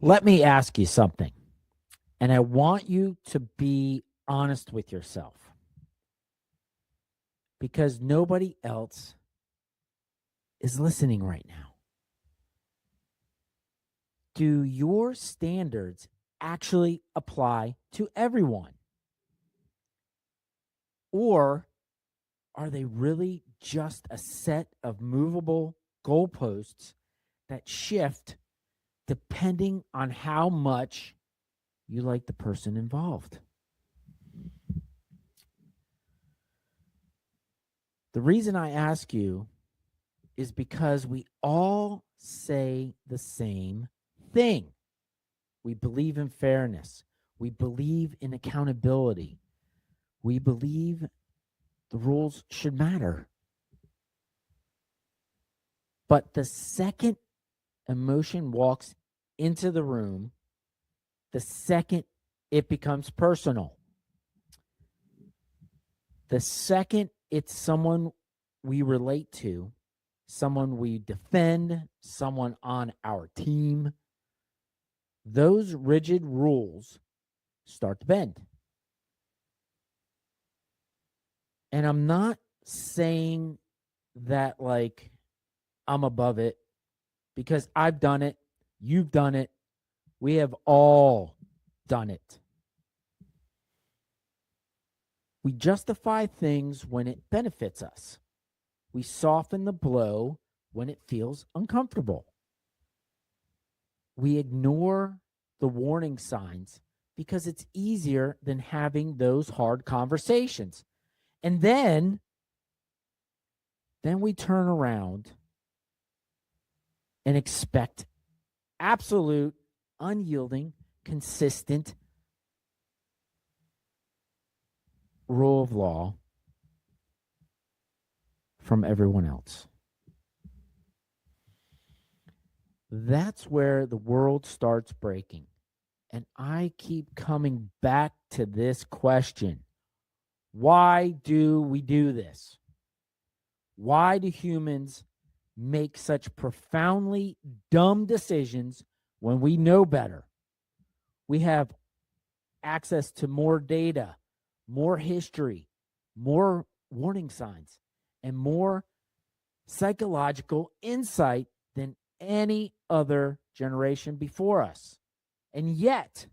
Let me ask you something, and I want you to be honest with yourself because nobody else is listening right now. Do your standards actually apply to everyone? Or are they really just a set of movable goalposts that shift depending on how much you like the person involved? The reason I ask you is because we all say the same thing. We believe in fairness. We believe in accountability. We believe the rules should matter. But the second emotion walks into the room, the second it becomes personal, the second it's someone we relate to, someone we defend, someone on our team, those rigid rules start to bend. And I'm not saying that like I'm above it because I've done it. You've done it. We have all done it. We justify things when it benefits us. We soften the blow when it feels uncomfortable. We ignore the warning signs because it's easier than having those hard conversations. And then we turn around and expect absolute, unyielding, consistent rule of law from everyone else. That's where the world starts breaking. And I keep coming back to this question. Why do we do this? Why do humans make such profoundly dumb decisions when we know better? We have access to more data, more history, more warning signs, and more psychological insight than any other generation before us. And yet,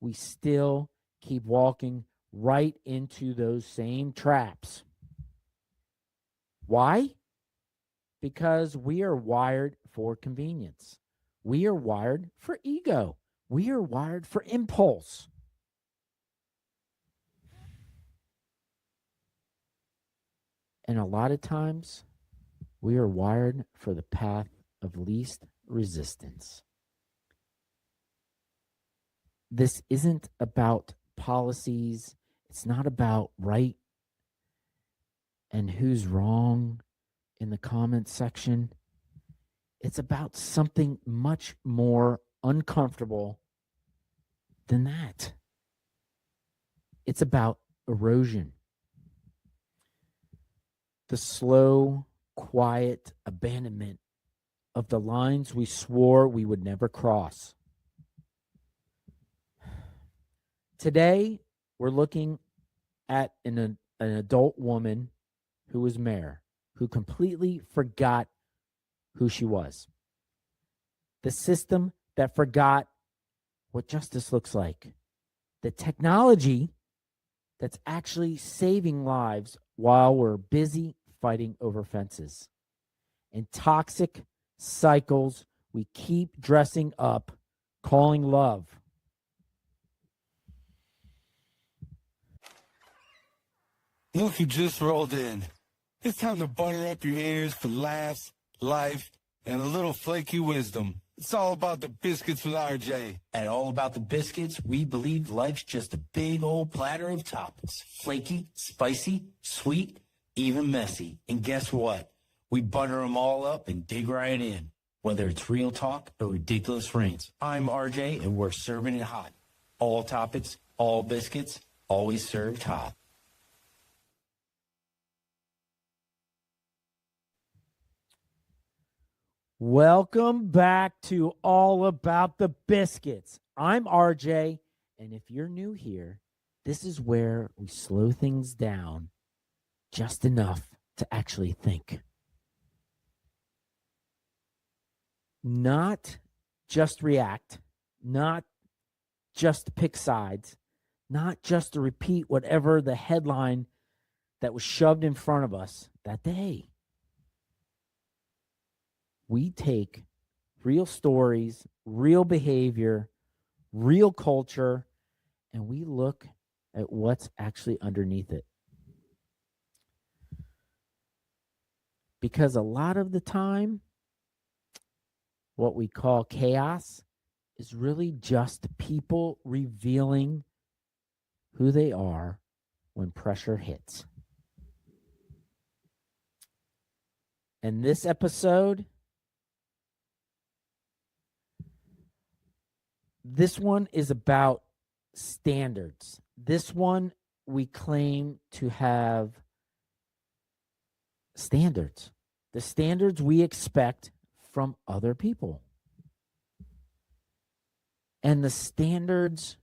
we still keep walking right into those same traps. Why? Because we are wired for convenience. We are wired for ego. We are wired for impulse. And a lot of times, we are wired for the path of least resistance. This isn't about policies. It's not about right and who's wrong in the comments section. It's about something much more uncomfortable than that. It's about erosion. The slow, quiet abandonment of the lines we swore we would never cross. Today, we're looking at an adult woman who was mayor, who completely forgot who she was. The system that forgot what justice looks like. The technology that's actually saving lives while we're busy fighting over fences. And toxic cycles we keep dressing up, calling love. Look who just rolled in. It's time to butter up your ears for laughs, life, and a little flaky wisdom. It's all about the biscuits with RJ. At All About the Biscuits, we believe life's just a big old platter of toppings. Flaky, spicy, sweet, even messy. And guess what? We butter them all up and dig right in. Whether it's real talk or ridiculous rants. I'm RJ, and we're serving it hot. All toppings, all biscuits, always served hot. Welcome back to All About the Biscuits. I'm RJ, and if you're new here, this is where we slow things down just enough to actually think. Not just react, not just pick sides, not just to repeat whatever the headline that was shoved in front of us that day. We take real stories, real behavior, real culture, and we look at what's actually underneath it. Because a lot of the time, what we call chaos is really just people revealing who they are when pressure hits. And this episode, this one is about standards. This one, we claim to have standards, the standards we expect from other people, and the standards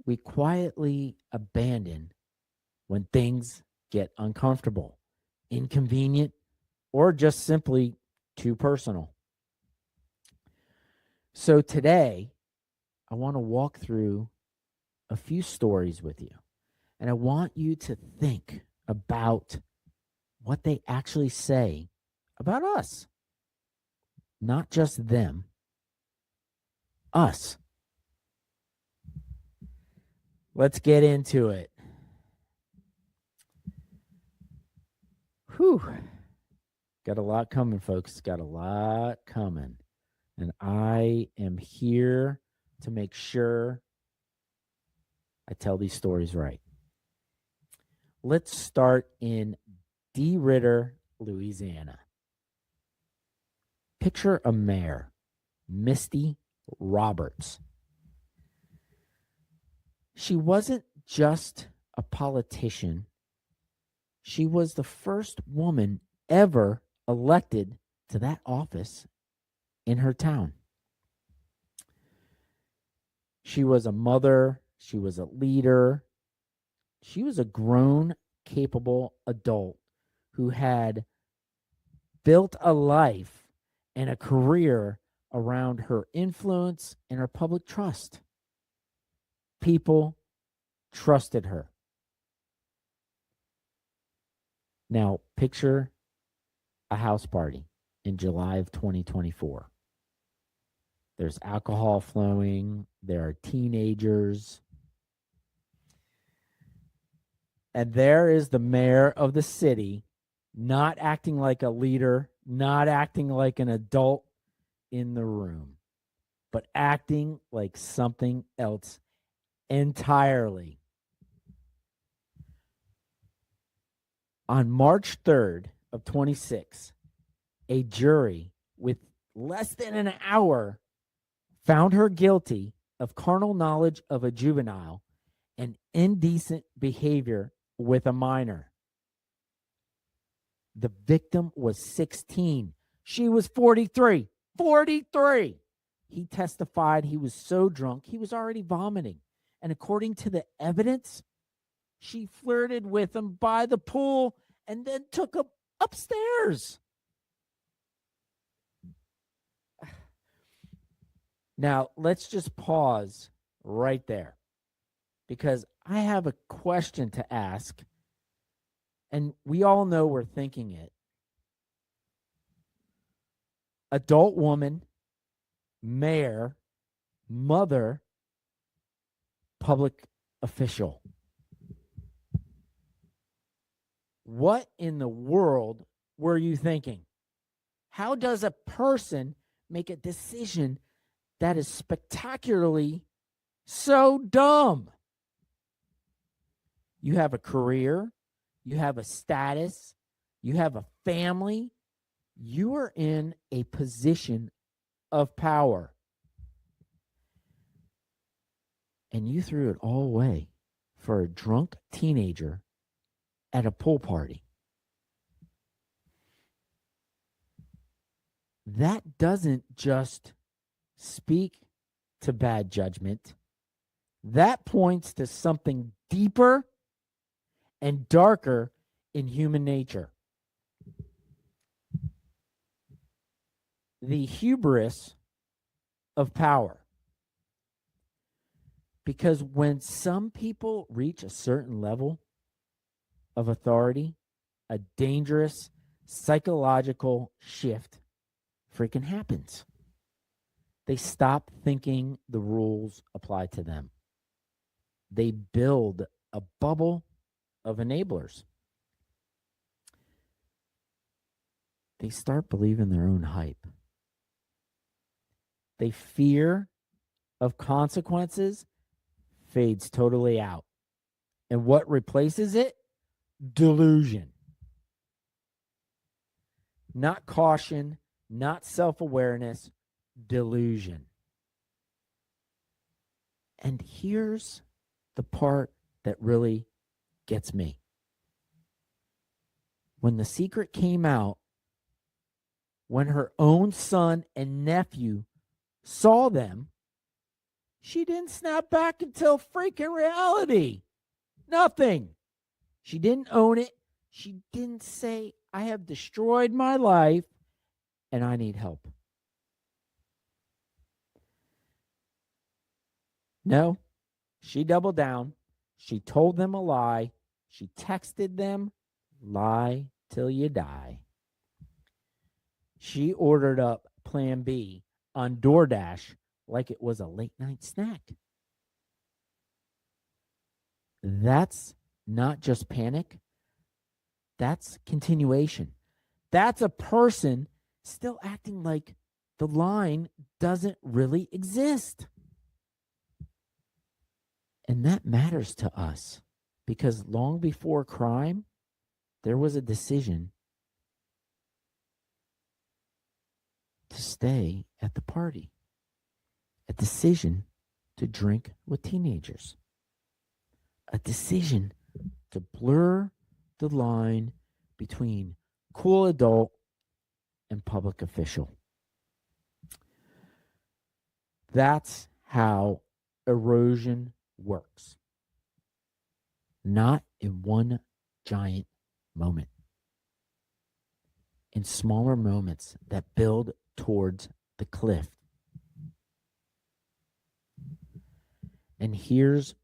we quietly abandon when things get uncomfortable, inconvenient, or just simply too personal. So today, I want to walk through a few stories with you, and I want you to think about what they actually say about us. Not just them, us. Let's get into it. Whew. Got a lot coming, folks. Got a lot coming. And I am here to make sure I tell these stories right. Let's start in D. Ritter, Louisiana. Picture a mayor, Misty Roberts. She wasn't just a politician. She was the first woman ever elected to that office in her town. She was a mother. She was a leader. She was a grown, capable adult who had built a life and a career around her influence and her public trust. People trusted her. Now, picture a house party in July of 2024. There's alcohol flowing. There are teenagers. And there is the mayor of the city, not acting like a leader, not acting like an adult in the room, but acting like something else entirely. On March 3rd of 26, a jury with less than an hour found her guilty of carnal knowledge of a juvenile and indecent behavior with a minor. The victim was 16. She was 43. 43. He testified he was so drunk he was already vomiting. And according to the evidence, she flirted with him by the pool and then took him upstairs. Now, let's just pause right there because I have a question to ask, and we all know we're thinking it. Adult woman, mayor, mother, public official. What in the world were you thinking? How does a person make a decision that is spectacularly so dumb? You have a career, you have a status, you have a family, you are in a position of power. And you threw it all away for a drunk teenager at a pool party. that doesn't just speak to bad judgment. That points to something deeper and darker in human nature. The hubris of power. Because when some people reach a certain level of authority, a dangerous psychological shift freaking happens. They stop thinking the rules apply to them. They build a bubble of enablers. They start believing their own hype. They fear of consequences fades totally out. And what replaces it? Delusion. Not caution, not self-awareness, delusion. And here's the part that really gets me. When The Secret came out, when her own son and nephew saw them, she didn't snap back until freaking reality. Nothing. She didn't own it. She didn't say, I have destroyed my life and I need help. No, she doubled down. She told them a lie. She texted them, lie till you die. She ordered up Plan B on DoorDash like it was a late night snack. That's not just panic. That's continuation. That's a person still acting like the line doesn't really exist. And that matters to us because long before crime, there was a decision to stay at the party, a decision to drink with teenagers, a decision to blur the line between cool adult and public official. That's how erosion works. Not in one giant moment. In smaller moments that build towards the cliff. And here's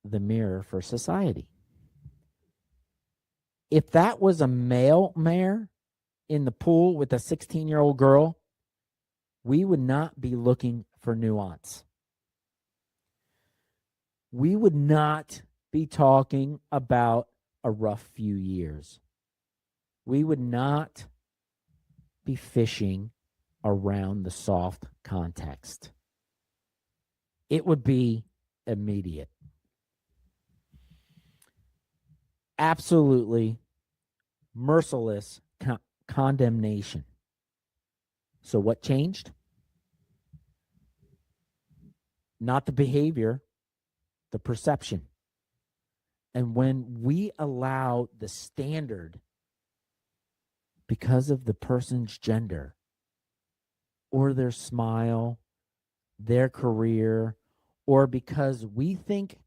the mirror for society. If that was a male mayor in the pool with a 16-year-old girl, we would not be looking for nuance. We would not be talking about a rough few years. We would not be fishing around the soft context. It would be immediate. Absolutely merciless condemnation. So what changed? Not the behavior, the perception. And when we allow the standard because of the person's gender or their smile, their career, or because we think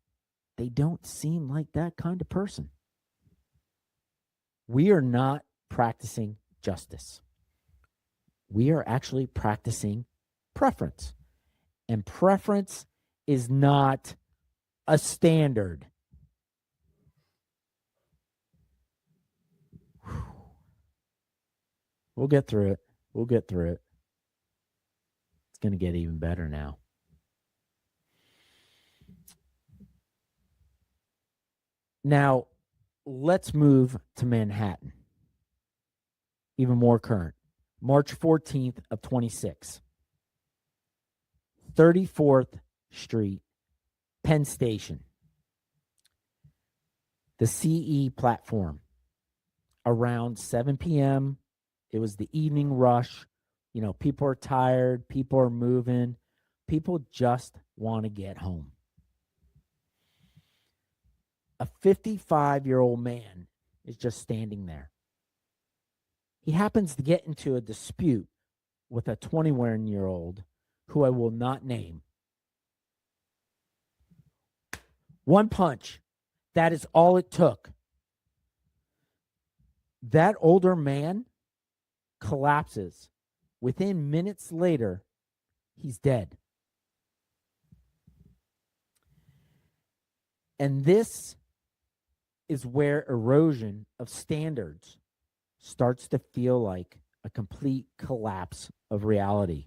they don't seem like that kind of person, we are not practicing justice. We are actually practicing preference. And preference is not a standard. We'll get through it. We'll get through it. It's going to get even better now. Now, let's move to Manhattan. Even more current. March 14th of 26. 34th Street, Penn Station. The CE platform. Around 7 p.m., it was the evening rush. You know, people are tired. People are moving. People just want to get home. A 55-year-old man is just standing there. He happens to get into a dispute with a 21-year-old who I will not name. One punch. That is all it took. That older man collapses. Within minutes later, he's dead. And this is where erosion of standards starts to feel like a complete collapse of reality.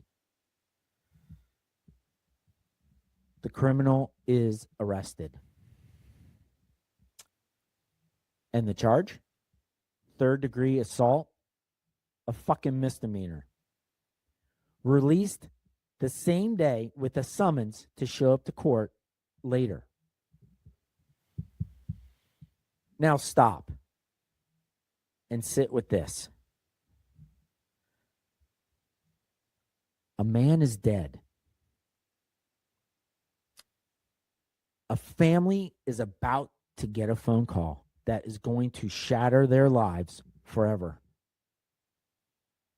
The criminal is arrested. And the charge? Third-degree assault, a fucking misdemeanor. Released the same day with a summons to show up to court later. Now stop and sit with this. A man is dead. A family is about to get a phone call that is going to shatter their lives forever.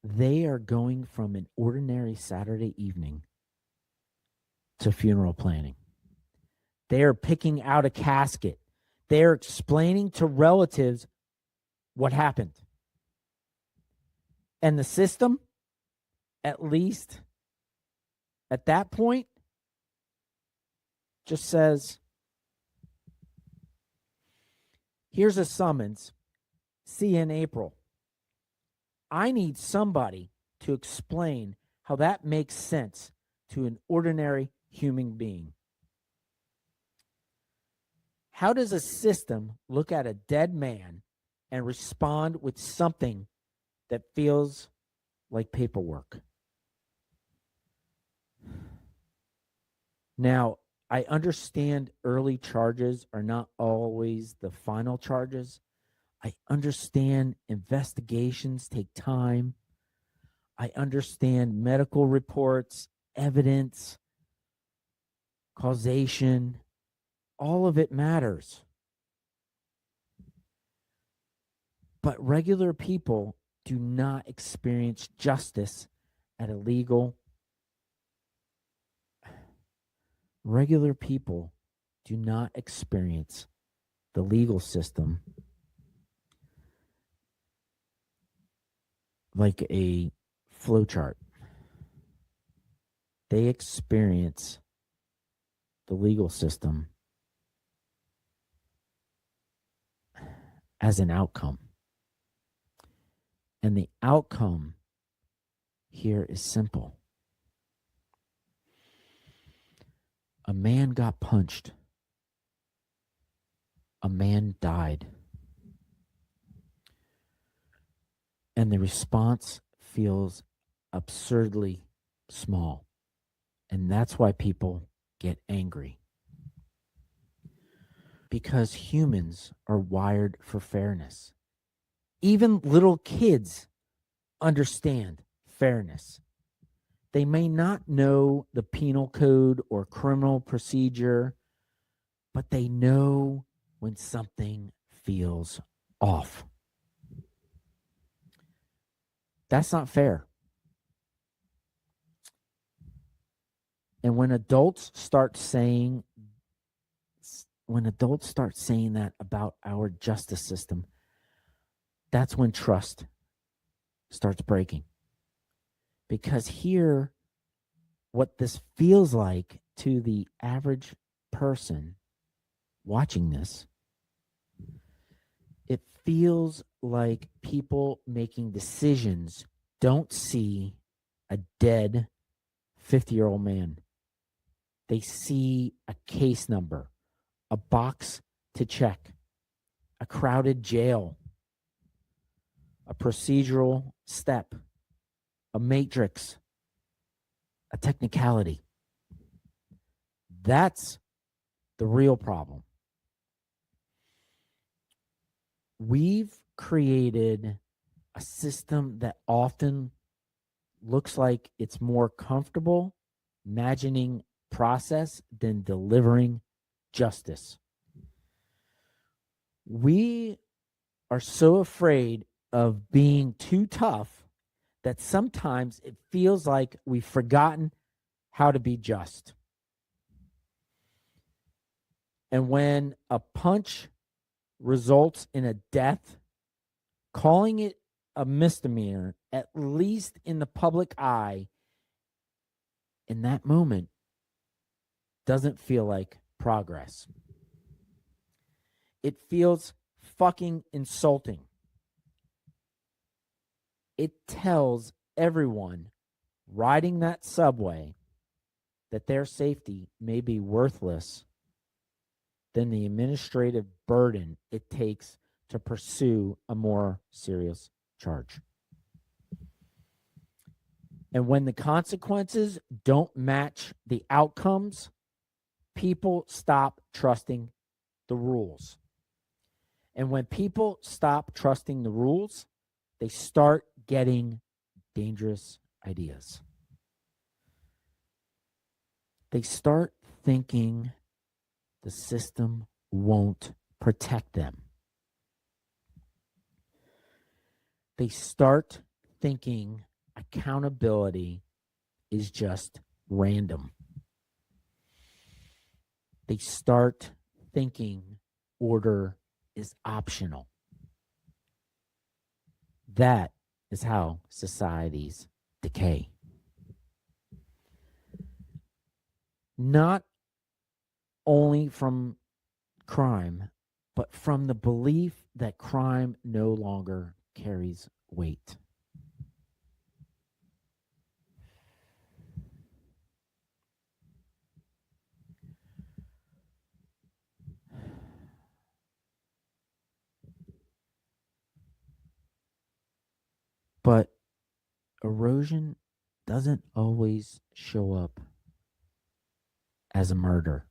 They are going from an ordinary Saturday evening to funeral planning. They are picking out a casket. They are explaining to relatives what happened. And the system, at least at that point, just says, here's a summons. See you in April. I need somebody to explain how that makes sense to an ordinary human being. How does a system look at a dead man and respond with something that feels like paperwork? Now, I understand early charges are not always the final charges. I understand investigations take time. I understand medical reports, evidence, causation. All of it matters. But regular people do not experience justice at a legal. Regular people do not experience the legal system like a flowchart. They experience the legal system as an outcome. And the outcome here is simple. A man got punched. A man died. And the response feels absurdly small. And that's why people get angry. Because humans are wired for fairness. Even little kids understand fairness. They may not know the penal code or criminal procedure, but they know when something feels off. That's not fair. And when adults start saying that about our justice system, that's when trust starts breaking. Because here, what this feels like to the average person watching this, it feels like people making decisions don't see a dead 50-year-old man. They see a case number, a box to check, a crowded jail, a procedural step, a matrix, a technicality. That's the real problem. We've created a system that often looks like it's more comfortable imagining process than delivering justice. We are so afraid of being too tough that sometimes it feels like we've forgotten how to be just. And when a punch results in a death, calling it a misdemeanor, at least in the public eye, in that moment, doesn't feel like progress. It feels fucking insulting. It tells everyone riding that subway that their safety may be worthless than the administrative burden it takes to pursue a more serious charge. And when the consequences don't match the outcomes, people stop trusting the rules. And when people stop trusting the rules, they start getting dangerous ideas. They start thinking the system won't protect them. They start thinking accountability is just random. They start thinking order is optional. That is how societies decay. Not only from crime, but from the belief that crime no longer carries weight. But erosion doesn't always show up as a murder,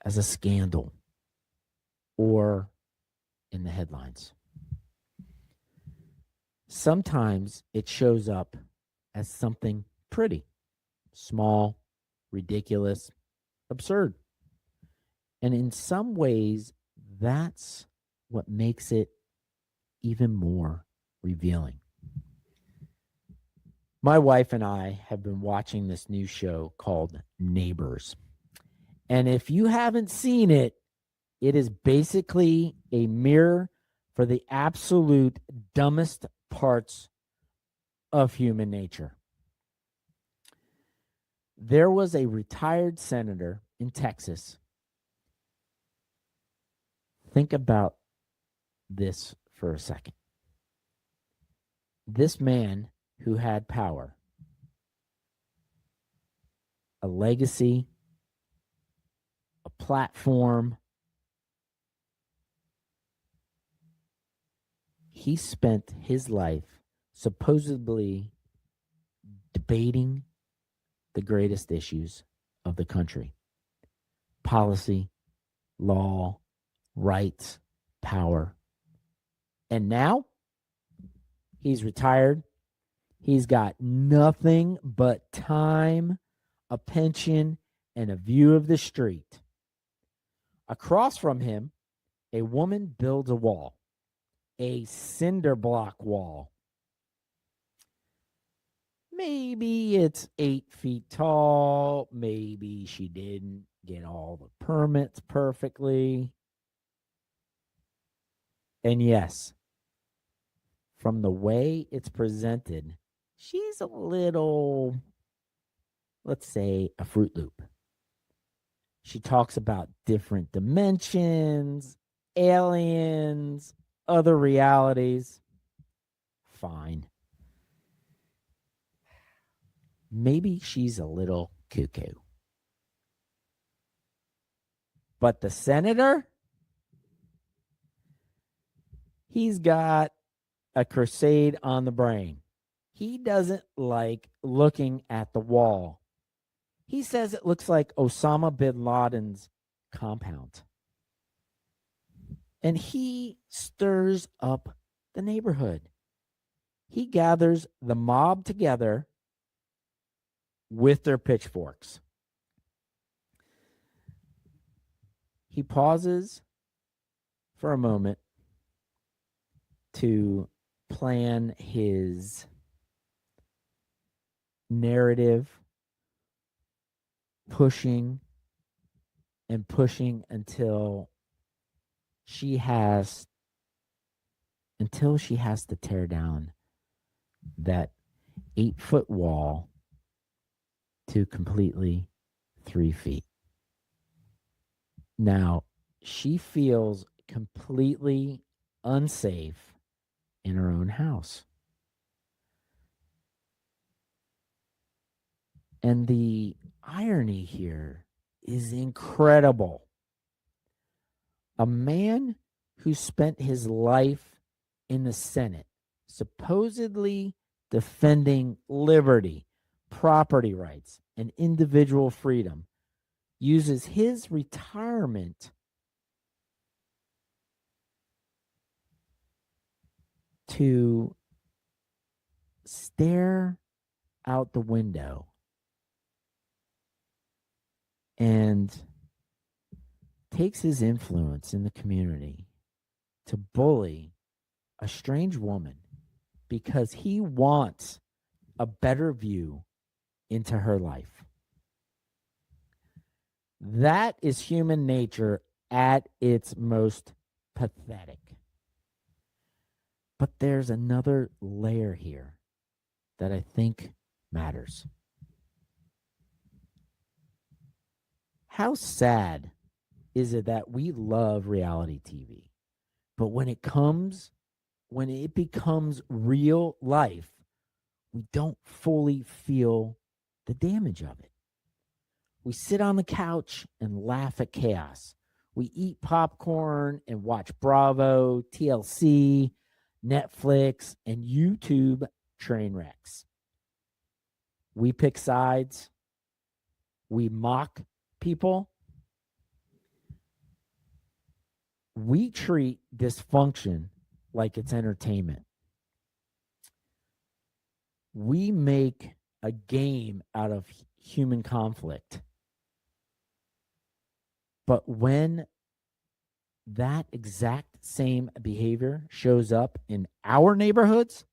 as a scandal, or in the headlines. Sometimes it shows up as something pretty, small, ridiculous, absurd. And in some ways, that's what makes it even more revealing. My wife and I have been watching this new show called Neighbors. And if you haven't seen it, it is basically a mirror for the absolute dumbest parts of human nature. There was a retired senator in Texas. Think about this for a second. This man who had power, a legacy, a platform, he spent his life supposedly debating the greatest issues of the country: policy, law, rights, power. And now he's retired. He's got nothing but time, a pension, and a view of the street. Across from him, a woman builds a wall, a cinder block wall. Maybe it's 8 feet tall. Maybe she didn't get all the permits perfectly. And yes, from the way it's presented, she's a little, let's say, a Fruit Loop. She talks about different dimensions, aliens, other realities. Fine. Maybe she's a little cuckoo. But the senator, he's got a crusade on the brain. He doesn't like looking at the wall. He says it looks like Osama bin Laden's compound. And he stirs up the neighborhood. He gathers the mob together with their pitchforks. He pauses for a moment to plan his narrative pushing and pushing she has until she has to tear down that 8-foot wall to completely 3 feet. Now, she feels completely unsafe in her own house. And the irony here is incredible. A man who spent his life in the Senate, supposedly defending liberty, property rights, and individual freedom, uses his retirement to stare out the window and takes his influence in the community to bully a strange woman because he wants a better view into her life. That is human nature at its most pathetic. But there's another layer here that I think matters. How sad is it that we love reality TV, but when it becomes real life, we don't fully feel the damage of it. We sit on the couch and laugh at chaos. We eat popcorn and watch Bravo, TLC, Netflix, and YouTube train wrecks. We pick sides. We mock people. We treat dysfunction like it's entertainment. We make a game out of human conflict. But when that exact same behavior shows up in our neighborhoods,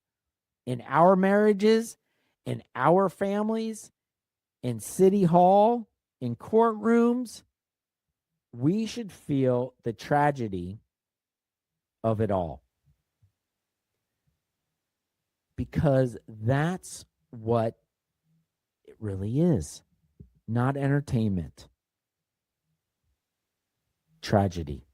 in our marriages, in our families, in City Hall, in courtrooms, we should feel the tragedy of it all. Because that's what it really is. Not entertainment. Tragedy.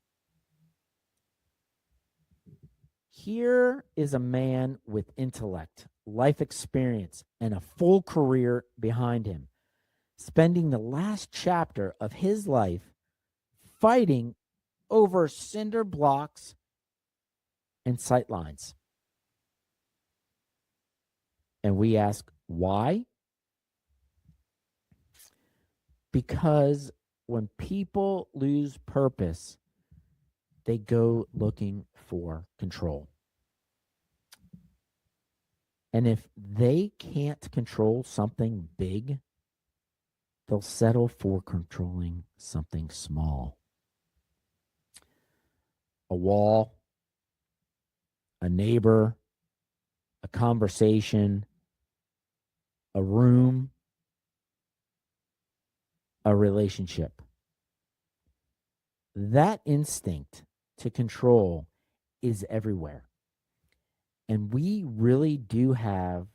Here is a man with intellect, life experience, and a full career behind him, spending the last chapter of his life fighting over cinder blocks and sightlines. And we ask, why? Because when people lose purpose, they go looking for control. And if they can't control something big, they'll settle for controlling something small. A wall, a neighbor, a conversation, a room, a relationship. That instinct to control is everywhere. And we really do have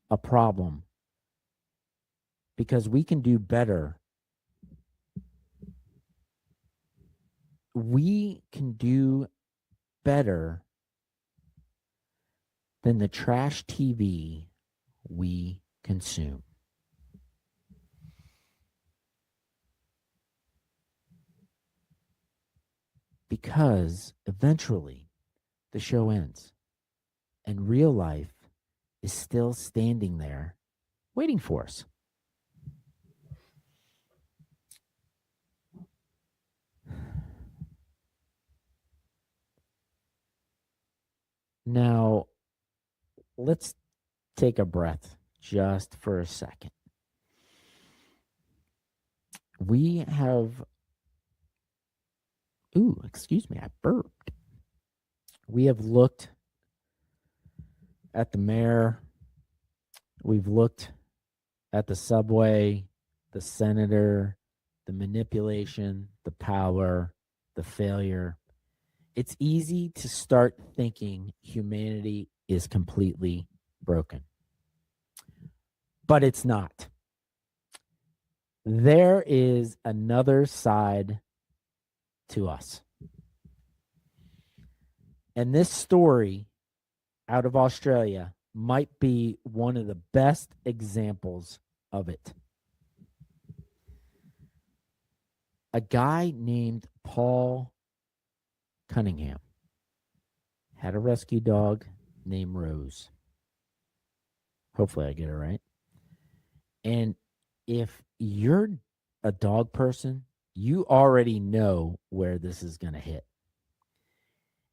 a problem because we can do better. We can do better than the trash TV we consume. Because eventually the show ends and real life is still standing there waiting for us. Now, let's take a breath just for a second. We have, excuse me, I burped. We have looked at the mayor We've looked at the subway, the senator, the manipulation, the power, the failure. It's easy to start thinking humanity is completely broken, but it's not. There is another side to us. And this story out of Australia might be one of the best examples of it. A guy named Paul Cunningham had a rescue dog named Rose. Hopefully, I get it right. And if you're a dog person, you already know where this is going to hit.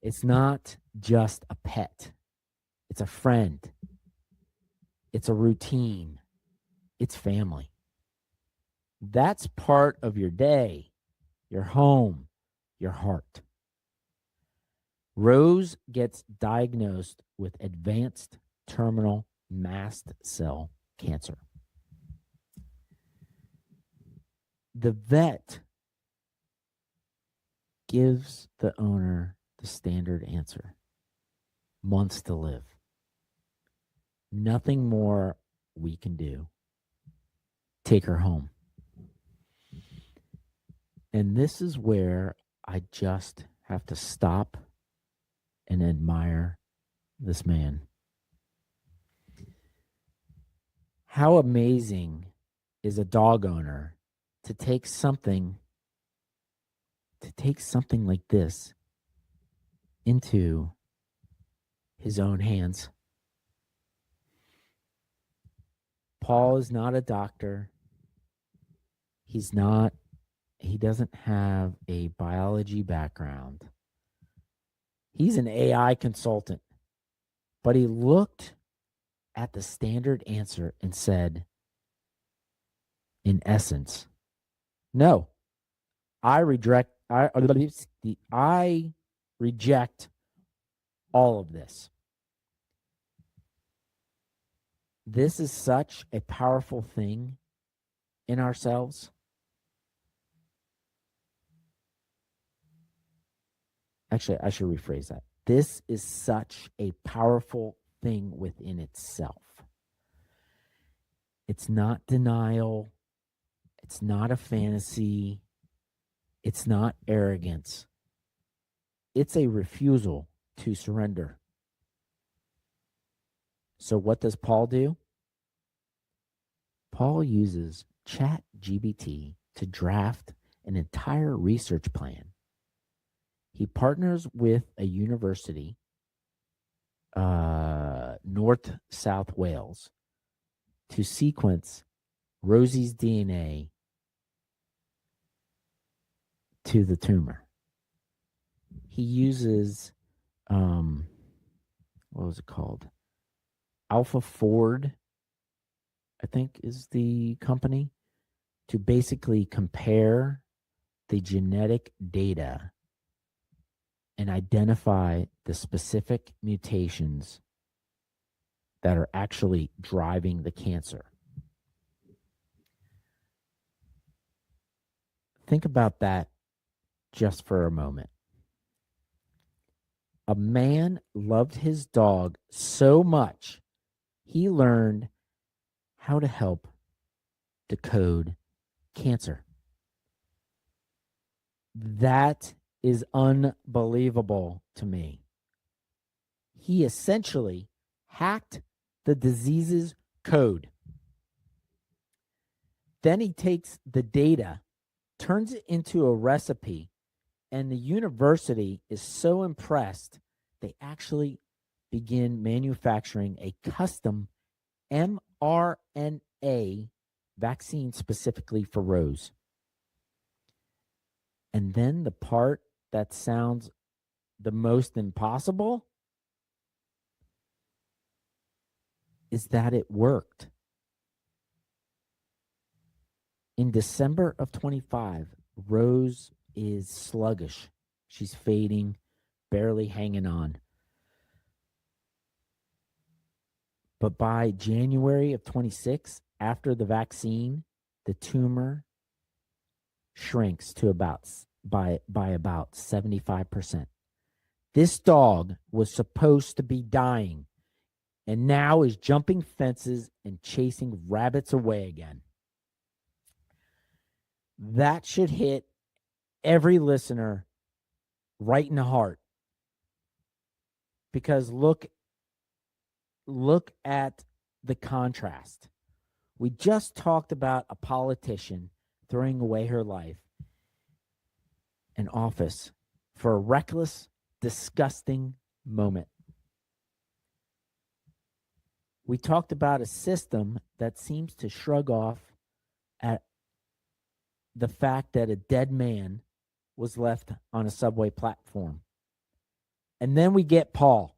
It's not just a pet, it's a friend, it's a routine, it's family. That's part of your day, your home, your heart. Rose gets diagnosed with advanced terminal mast cell cancer. The vet gives the owner the standard answer: months to live. Nothing more we can do. Take her home. And this is where I just have to stop and admire this man. How amazing is a dog owner to take something like this into his own hands. Paul is not a doctor. He doesn't have a biology background. He's an AI consultant, but he looked at the standard answer and said, in essence, no, I reject all of this. This is such a powerful thing in ourselves. Actually, I should rephrase that. This is such a powerful thing within itself. It's not denial. It's not a fantasy. It's not arrogance. It's a refusal to surrender. So what does Paul do? Paul uses ChatGPT to draft an entire research plan. He partners with a university, North South Wales, to sequence Rosie's DNA to the tumor. He uses, what was it called? Alpha Ford, I think is the company, to basically compare the genetic data and identify the specific mutations that are actually driving the cancer. Think about that just for a moment. A man loved his dog so much, he learned how to help decode cancer. That is unbelievable to me. He essentially hacked the disease's code. Then he takes the data, turns it into a recipe, and the university is so impressed, they actually begin manufacturing a custom mRNA vaccine specifically for Rose. And then the part that sounds the most impossible is that it worked. In December of 25, Rose is sluggish. She's fading, barely hanging on. But by January of 26, after the vaccine, the tumor shrinks to by about 75%. This dog was supposed to be dying and now is jumping fences and chasing rabbits away again. That should hit every listener right in the heart. Because look at the contrast. We just talked about a politician throwing away her life in office for a reckless, disgusting moment. We talked about a system that seems to shrug off at the fact that a dead man was left on a subway platform. And then we get Paul,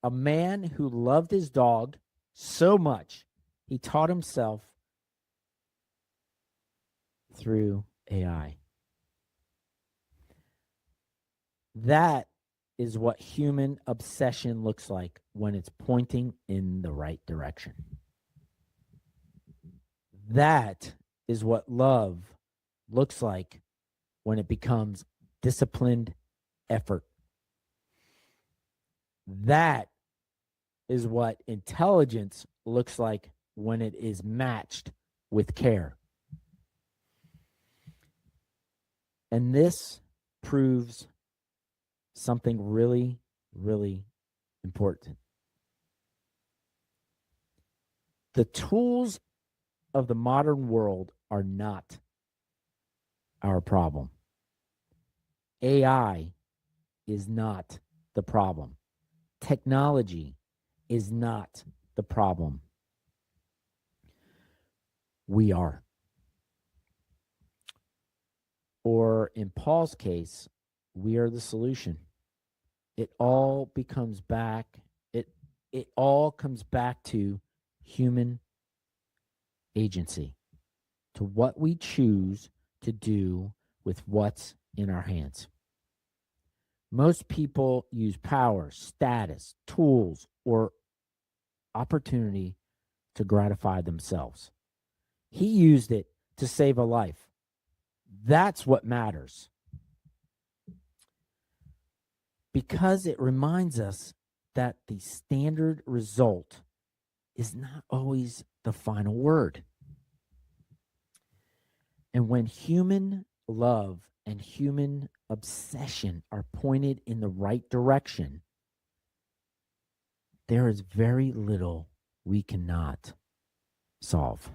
a man who loved his dog so much, he taught himself through AI. That is what human obsession looks like when it's pointing in the right direction. That is what love looks like when it becomes disciplined effort. That is what intelligence looks like when it is matched with care. And this proves something really, really important. The tools of the modern world are not our problem. AI is not the problem. Technology is not the problem. We are. Or in Paul's case, we are the solution. It all becomes back, it all comes back to human agency, to what we choose to do with what's in our hands. Most people use power, status, tools, or opportunity to gratify themselves. He used it to save a life. That's what matters. Because it reminds us that the standard result is not always the final word. And when human love and human obsession are pointed in the right direction, there is very little we cannot solve.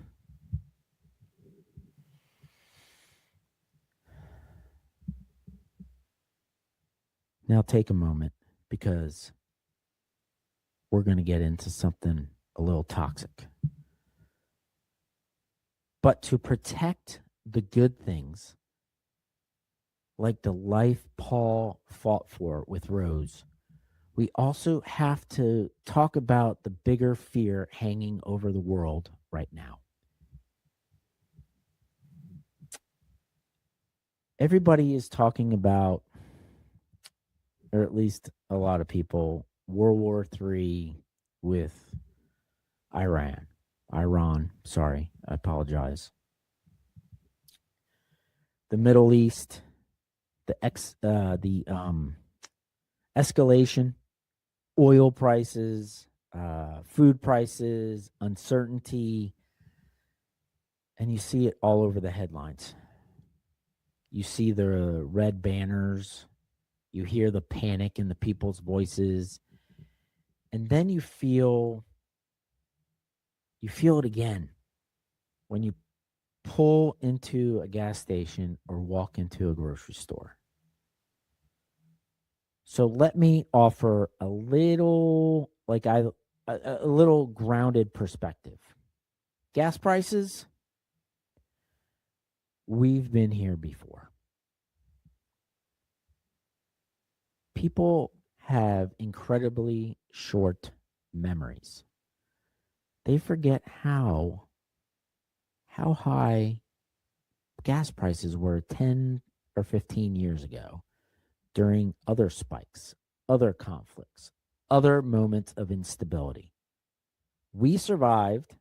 Now take a moment, because we're going to get into something a little toxic. But to protect the good things, like the life Paul fought for with Rose, we also have to talk about the bigger fear hanging over the world right now. Everybody is talking about, or at least a lot of people, World War III with Iran. Sorry, I apologize. The Middle East, the escalation, oil prices, food prices, uncertainty, and you see it all over the headlines. You see the red banners, you hear the panic in the people's voices, and then you feel it again when you pull into a gas station or walk into a grocery store. So let me offer a little, a little grounded perspective. Gas prices, we've been here before. People have incredibly short memories. They forget how high gas prices were 10 or 15 years ago during other spikes, other conflicts, other moments of instability. We survived,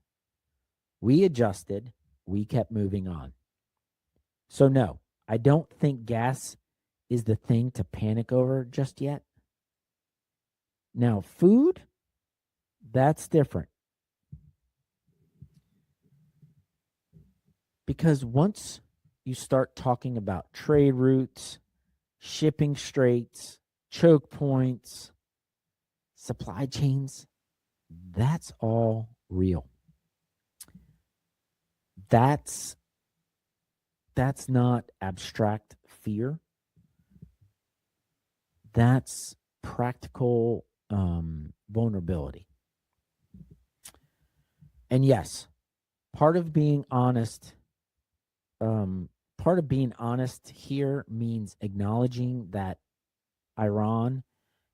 we adjusted, we kept moving on. So, no, I don't think gas is the thing to panic over just yet. Now, food, that's different. Because once you start talking about trade routes, shipping straits, choke points, supply chains, that's all real. That's not abstract fear. That's practical vulnerability. And yes, part of being honest, here means acknowledging that Iran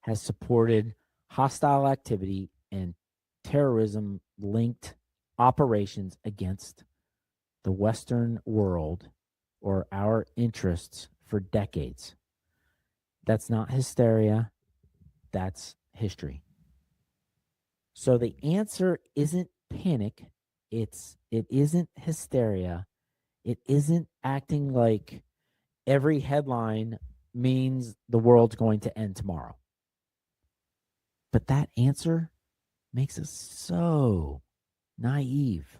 has supported hostile activity and terrorism linked operations against the Western world or our interests for decades. That's not hysteria, that's history. So the answer isn't panic, it isn't hysteria, it isn't acting like every headline means the world's going to end tomorrow. But that answer makes us so naive.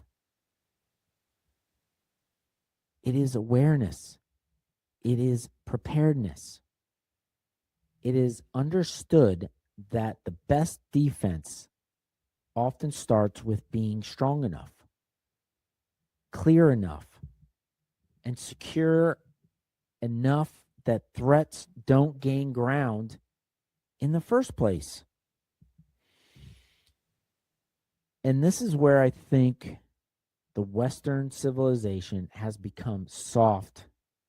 It is awareness. It is preparedness. It is understood that the best defense often starts with being strong enough, clear enough, and secure enough that threats don't gain ground in the first place. And this is where I think the Western civilization has become soft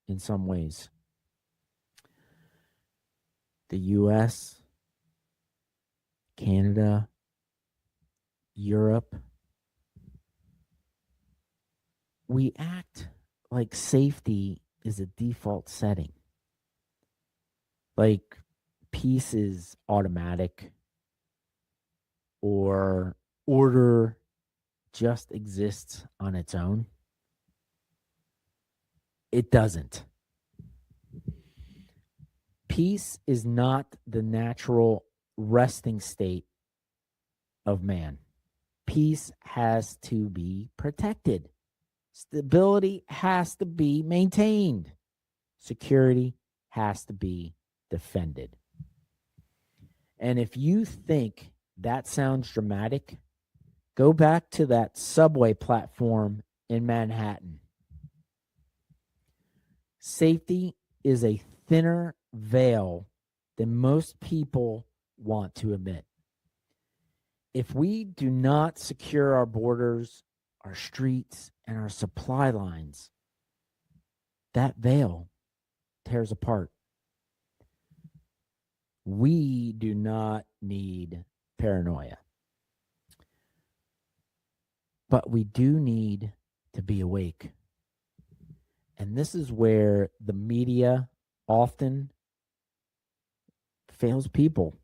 in some ways. The US, Canada, Europe, we act like safety is a default setting. Like peace is automatic or order just exists on its own. It doesn't. Peace is not the natural resting state of man. Peace has to be protected. Stability has to be maintained. Security has to be defended. And if you think that sounds dramatic, go back to that subway platform in Manhattan. Safety is a thinner veil than most people want to admit. If we do not secure our borders, our streets, and our supply lines, that veil tears apart. We do not need paranoia. But we do need to be awake. And this is where the media often fails people.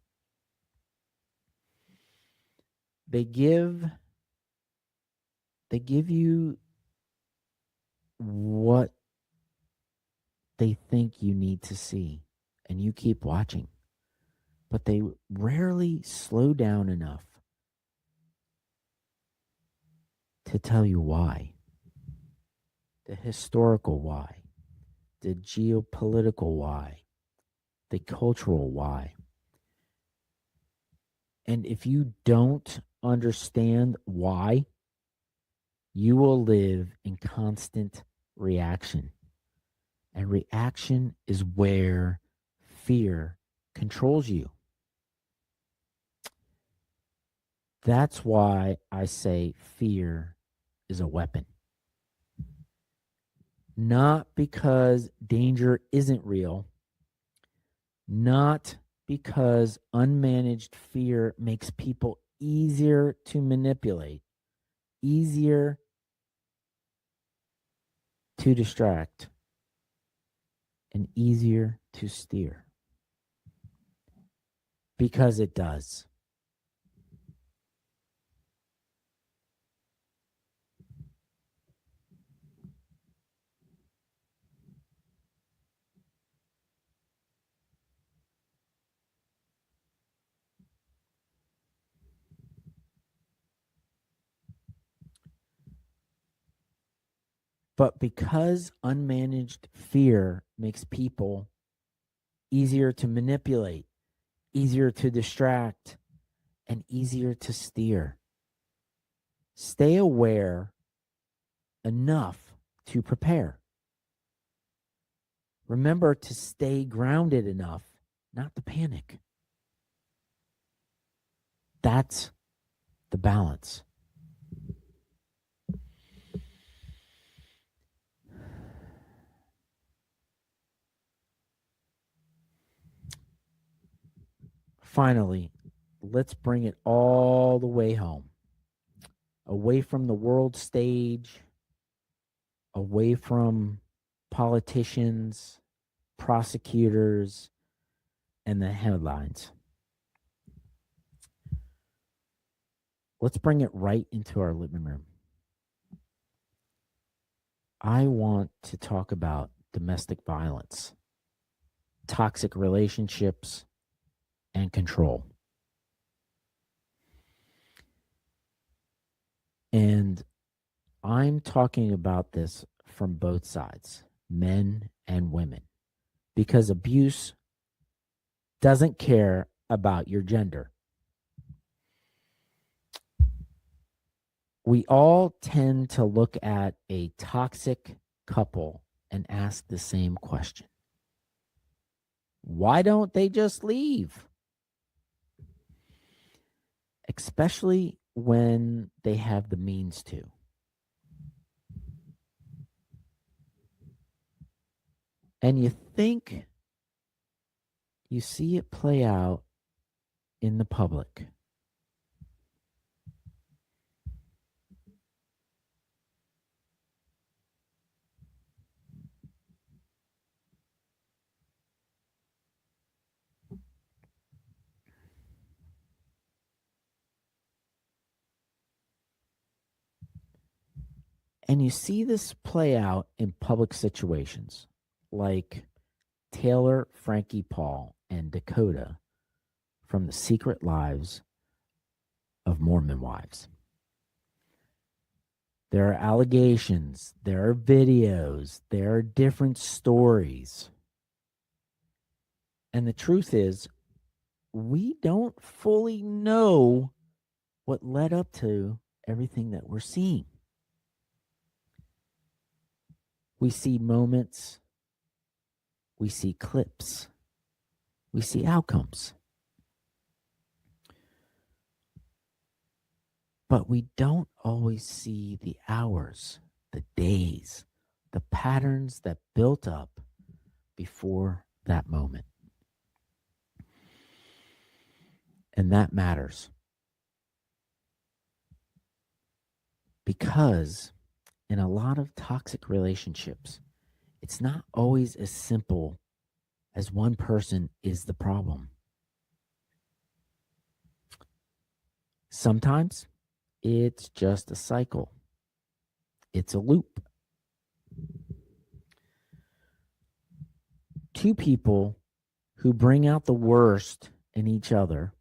They give you what they think you need to see, and you keep watching. But they rarely slow down enough to tell you why. The historical why, the geopolitical why, the cultural why. And if you don't understand why, you will live in constant reaction. And reaction is where fear controls you. That's why I say fear is a weapon. Not because danger isn't real, not because unmanaged fear makes people easier to manipulate, easier to distract, and easier to steer. Because it does. But because unmanaged fear makes people easier to manipulate, easier to distract, and easier to steer, stay aware enough to prepare. Remember to stay grounded enough not to panic. That's the balance. Finally, let's bring it all the way home, away from the world stage, away from politicians, prosecutors, and the headlines. Let's bring it right into our living room. I want to talk about domestic violence, toxic relationships, and control. And I'm talking about this from both sides, men and women, because abuse doesn't care about your gender. We all tend to look at a toxic couple and ask the same question. Why don't they just leave? Especially when they have the means to. And you think you see it play out in the public. And you see this play out in public situations like Taylor, Frankie Paul, and Dakota from The Secret Lives of Mormon Wives. There are allegations, there are videos, there are different stories. And the truth is, we don't fully know what led up to everything that we're seeing. We see moments, we see clips, we see outcomes. But we don't always see the hours, the days, the patterns that built up before that moment. And that matters. Because in a lot of toxic relationships, it's not always as simple as one person is the problem. Sometimes it's just a cycle. It's a loop. Two people who bring out the worst in each other,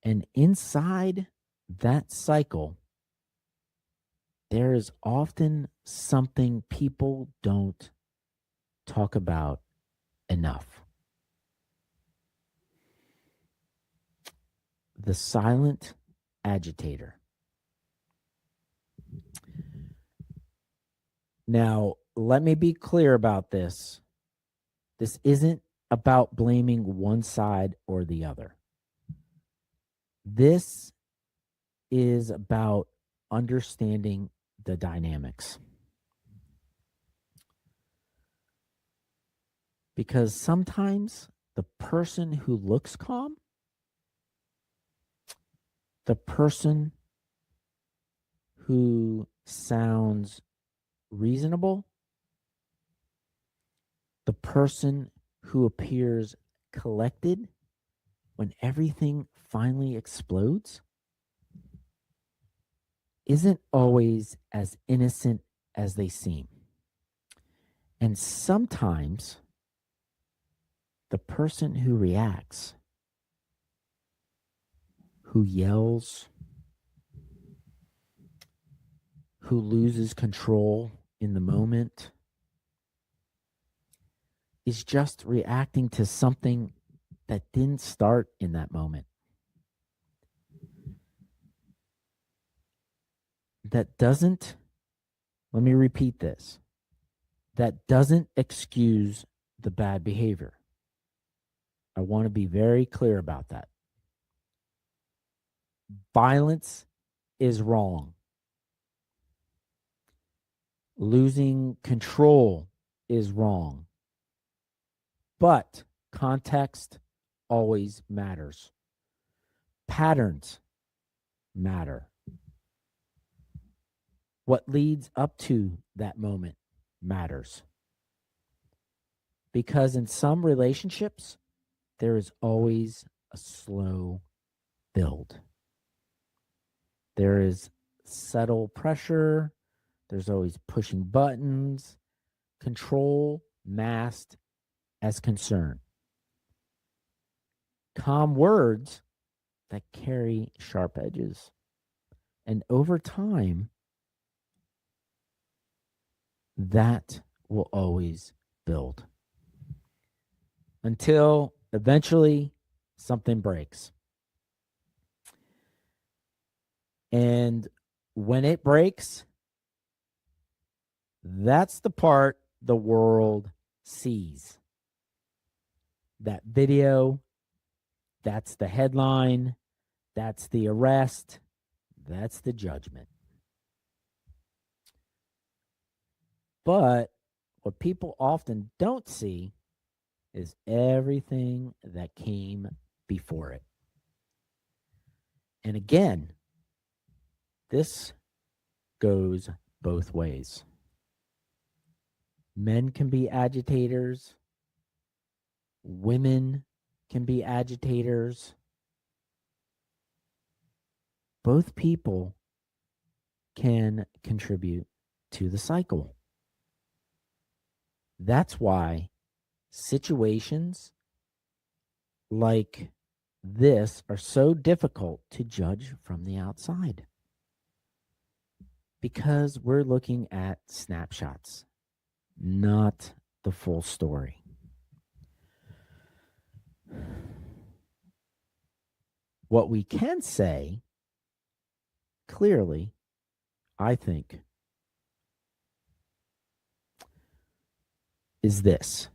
and inside that cycle, there is often something people don't talk about enough. The silent agitator. Now, let me be clear about this. This isn't about blaming one side or the other. This is about understanding the dynamics. Because sometimes the person who looks calm, the person who sounds reasonable, the person who appears collected when everything finally explodes, isn't always as innocent as they seem. And sometimes the person who reacts, who yells, who loses control in the moment is just reacting to something that didn't start in that moment. That doesn't, let me repeat this, that doesn't excuse the bad behavior. I want to be very clear about that. Violence is wrong. Losing control is wrong. But context always matters. Patterns matter. What leads up to that moment matters. Because in some relationships, there is always a slow build. There is subtle pressure. There's always pushing buttons, control masked as concern. Calm words that carry sharp edges. And over time, that will always build until eventually something breaks. And when it breaks, that's the part the world sees. That video, that's the headline, that's the arrest, that's the judgment. But what people often don't see is everything that came before it. And again, this goes both ways. Men can be agitators. Women can be agitators. Both people can contribute to the cycle. That's why situations like this are so difficult to judge from the outside. Because we're looking at snapshots, not the full story. What we can say clearly, I think, is this.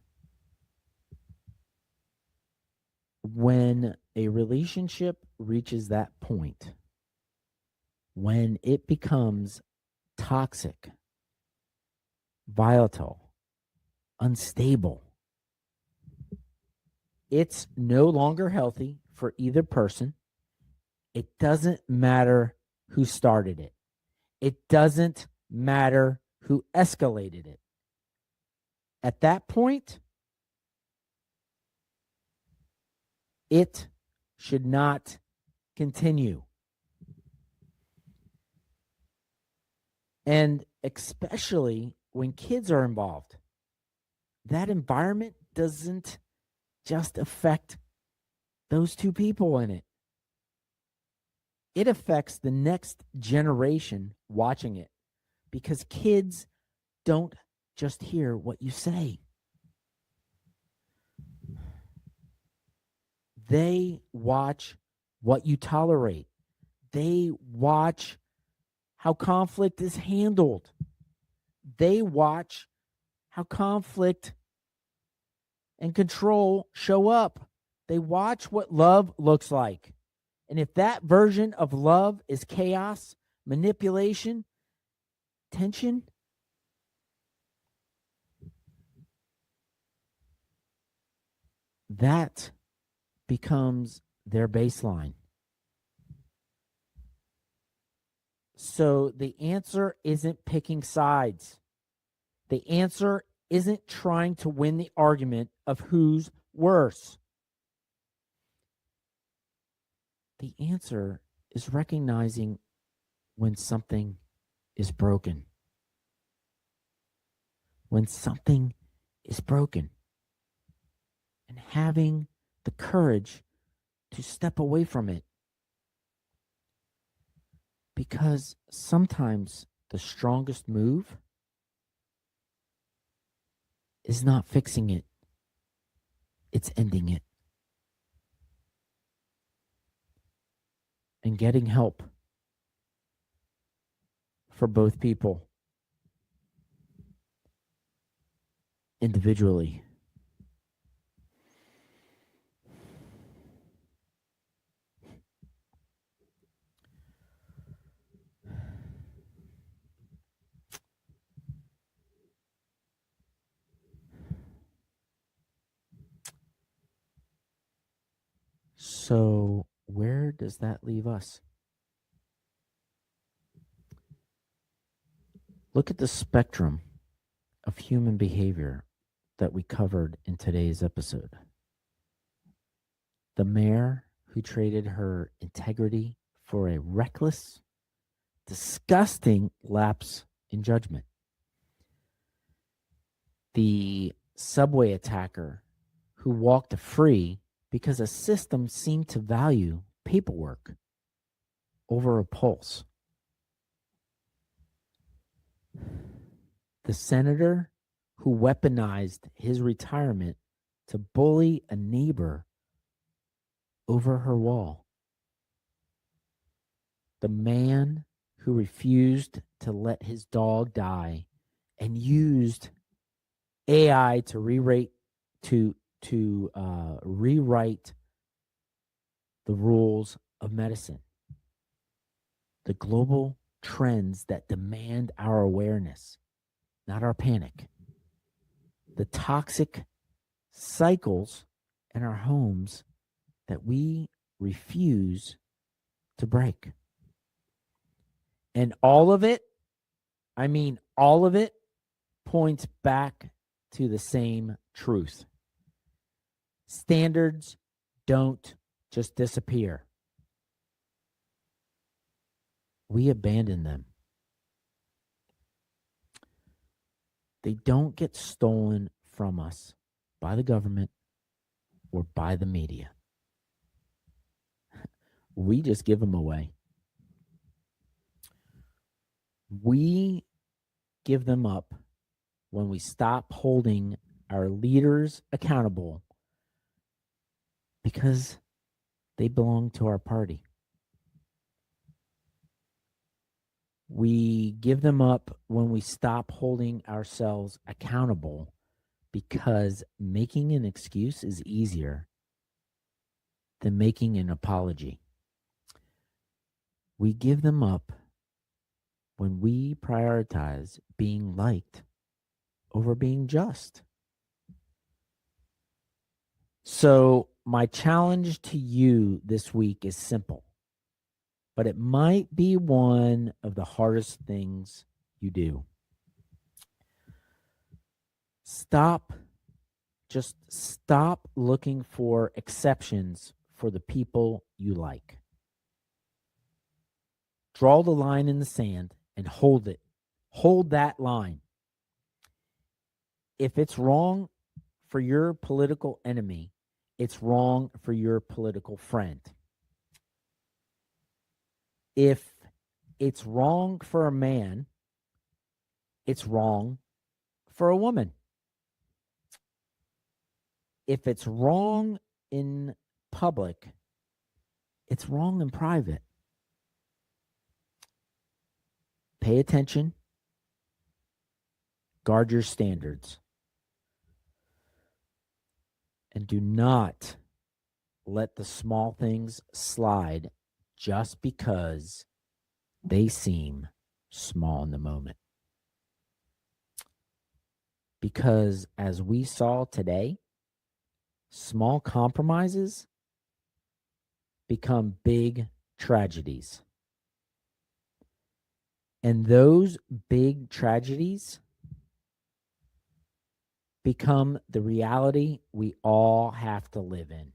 When a relationship reaches that point, when it becomes toxic, volatile, unstable, it's no longer healthy for either person. It doesn't matter who started it. It doesn't matter who escalated it. At that point, it should not continue. And especially when kids are involved, that environment doesn't just affect those two people in it. It affects the next generation watching it, because kids don't just hear what you say. They watch what you tolerate. They watch how conflict is handled. They watch how conflict and control show up. They watch what love looks like. And if that version of love is chaos, manipulation, tension, that becomes their baseline. So the answer isn't picking sides. The answer isn't trying to win the argument of who's worse. The answer is recognizing when something is broken. When something is broken. And having the courage to step away from it. Because sometimes the strongest move is not fixing it, it's ending it. And getting help for both people individually. So, where does that leave us? Look at the spectrum of human behavior that we covered in today's episode. The mayor who traded her integrity for a reckless, disgusting lapse in judgment. The subway attacker who walked free because a system seemed to value paperwork over a pulse. The senator who weaponized his retirement to bully a neighbor over her wall. The man who refused to let his dog die and used AI to rewrite the rules of medicine. The global trends that demand our awareness, not our panic. The toxic cycles in our homes that we refuse to break. And all of it, I mean, all of it points back to the same truth. Standards don't just disappear. We abandon them. They don't get stolen from us by the government or by the media. We just give them away. We give them up when we stop holding our leaders accountable because they belong to our party. We give them up when we stop holding ourselves accountable because making an excuse is easier than making an apology. We give them up when we prioritize being liked over being just. So, my challenge to you this week is simple, but it might be one of the hardest things you do. Just stop looking for exceptions for the people you like. Draw the line in the sand and hold it. Hold that line. If it's wrong for your political enemy, it's wrong for your political friend. If it's wrong for a man, it's wrong for a woman. If it's wrong in public, it's wrong in private. Pay attention. Guard your standards. And do not let the small things slide just because they seem small in the moment. Because as we saw today, small compromises become big tragedies. And those big tragedies become the reality we all have to live in.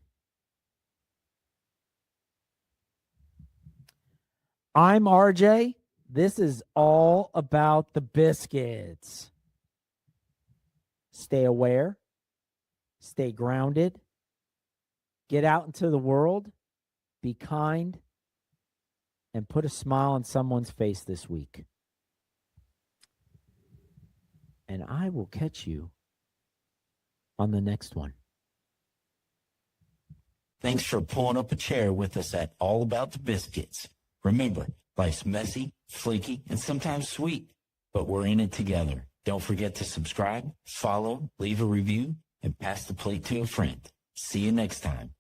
I'm RJ. This is All About the Biscuits. Stay aware, stay grounded, get out into the world, be kind, and put a smile on someone's face this week. and I will catch you on the next one. Thanks for pulling up a chair with us at All About the Biscuits. Remember, life's messy, flaky, and sometimes sweet, but we're in it together. Don't forget to subscribe, follow, leave a review, and pass the plate to a friend. See you next time.